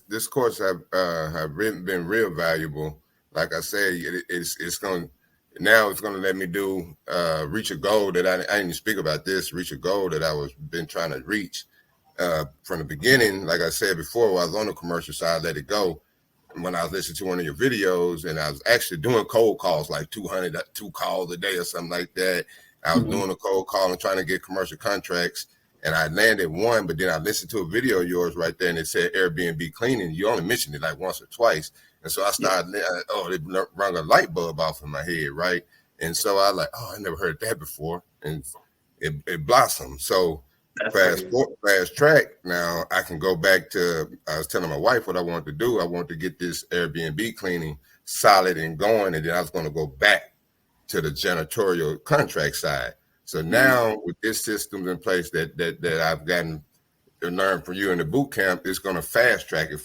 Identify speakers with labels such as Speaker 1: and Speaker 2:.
Speaker 1: this course have been real valuable. Like I said, it's going now it's going to let me do reach a goal that I didn't even speak about this. Reach a goal that I was been trying to reach from the beginning. Like I said before, while I was on the commercial side, I let it go. When I was listening to one of your videos, and I was actually doing cold calls, like 2 calls a day or something like that. I was doing a cold call and trying to get commercial contracts, and I landed one. But then I listened to a video of yours right there, and it said Airbnb cleaning. You only mentioned it like once or twice, and so I started. It rung a light bulb off in my head, right? And so I like, I never heard that before, and it blossomed. So fast track. Now I can go back to. I was telling my wife what I wanted to do. I wanted to get this Airbnb cleaning solid and going, and then I was going to go back to the janitorial contract side. So now with this systems in place that I've gotten to learn from you in the boot camp, it's going to fast track it